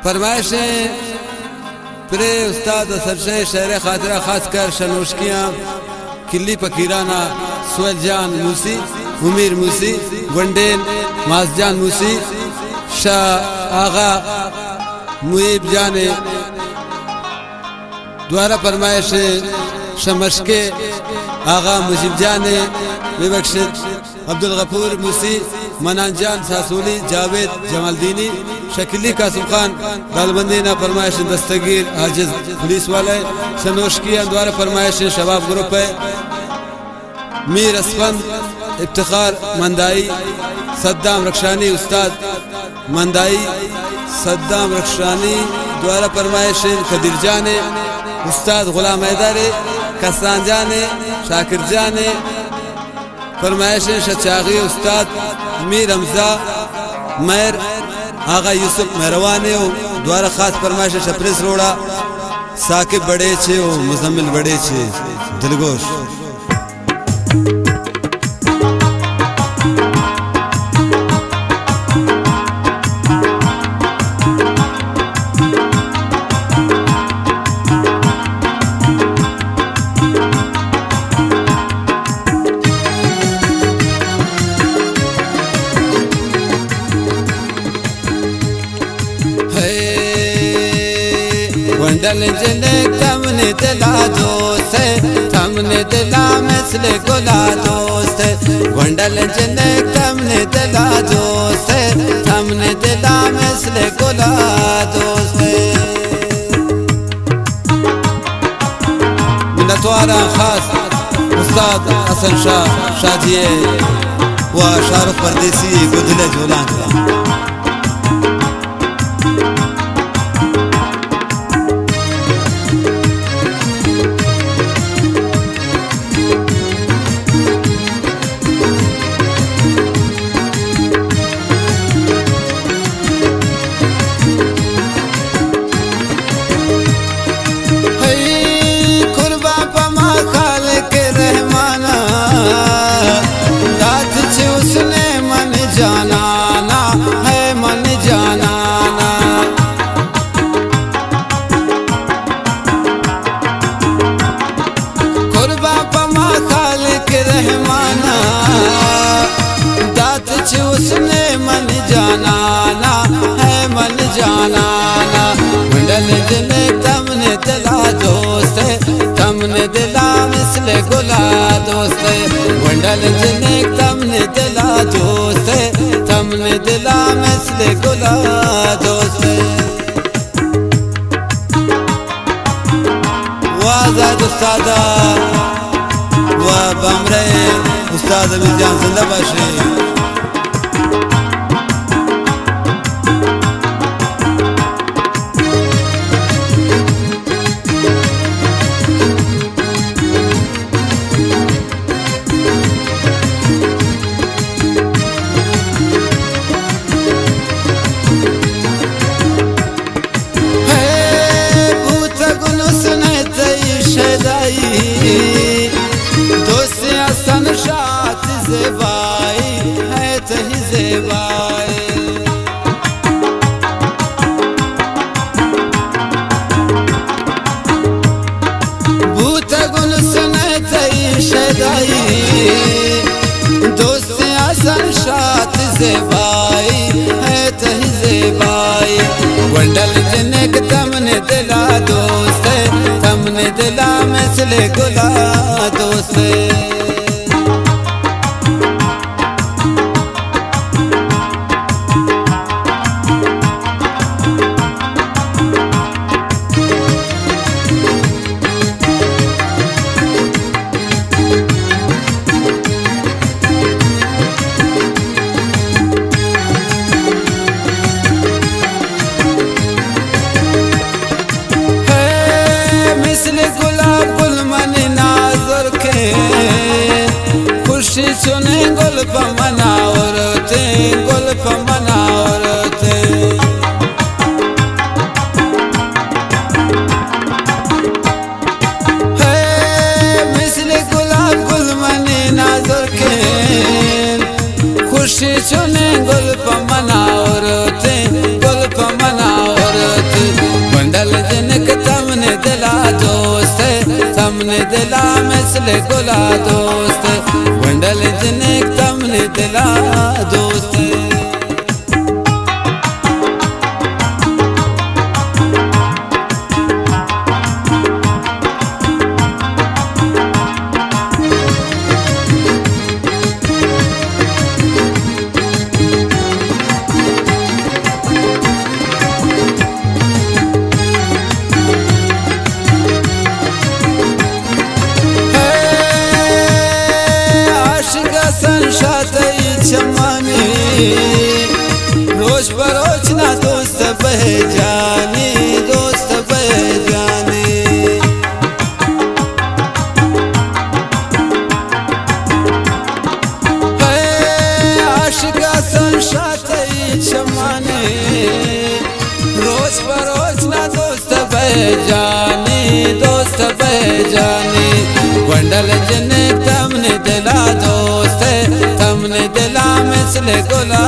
फरमाइशें pray उस्ताद सरशे शेर खातरा खास कर शनोशकियाँ किली फकीराना सुहेल जान मूसी, उमीर मूसी, वंडेन मासजान मूसी, शाह आगा मुईब जाने द्वारा फरमाइश शमशके आगा मुजीब जाने बेबख्शित अब्दुल गफूर मूसी, मनान जान सासूली, जावेद जमालदीनी, शकीली कासिम खान गालबंदीना फरमाइश दस्तगीर हाजिज पुलिस वाले शनोशकिया द्वारा फरमाइश शबाब ग्रुप है मीर असफंद इफ्तिखार मंदाई सद्दाम रक्षानी उस्ताद मंदाई सद्दाम रक्षानी द्वारा फरमाइश कदीर जाने उस्ताद गुलाम हैदर कसान जाने शाकिर जाने फरमाइश शचागी उस्ताद मीर हमजा मैर आगा यूसुफ मेहरवाने द्वारा खास फरमाइश शप्रिस रोड़ा साकिब बड़े छे ओ मुजम्मिल बड़े छे दिलगोश वंडल जिले तमने दिला दोस्त तमने दिला मिसले गुला दोस्त वंडल जिले तमने दिला दोस्त तमने दिला मिसले गुला दोस्त मिन्नतवारा खास उस्ताद हसन शाह शाजिए व शाहरुख परदेसी गुदले झोला उसने मन जाना है मन जाना वंडल जिले तमने दिला दोस्त तमने दिला मिसले गुला दोस्त वंडल जिले तमने दिला दोस्त तमने दिला मिसले गुला दोस्त वाज़ाद उस्तादा व बमरे उस्ताद मिजान जिंदा बाशे दोस्त हसन शाह ज़ेबाई है तही ज़ेबाई भूत गुल सुने तई शदाई दोस्त हसन शाह ज़ेबाई है तही ज़ेबाई वंडल जिनक तमने दिला दोस्त तमने दिला मिसले गुला दोस्त मिसले गुलाब मन नाजर मिसले गुला दोस्त वंडल जिने तमने दिला दोस्त रोज बरोज ना दोस्त बह जाने दोस्त बह जाने आशिका संशात क्षमाने रोज बरोज ना दोस्त बह जाने दोस्त बह जाने वंडल जिने तमने दिला दोस्त तमने दिला मिसले गुला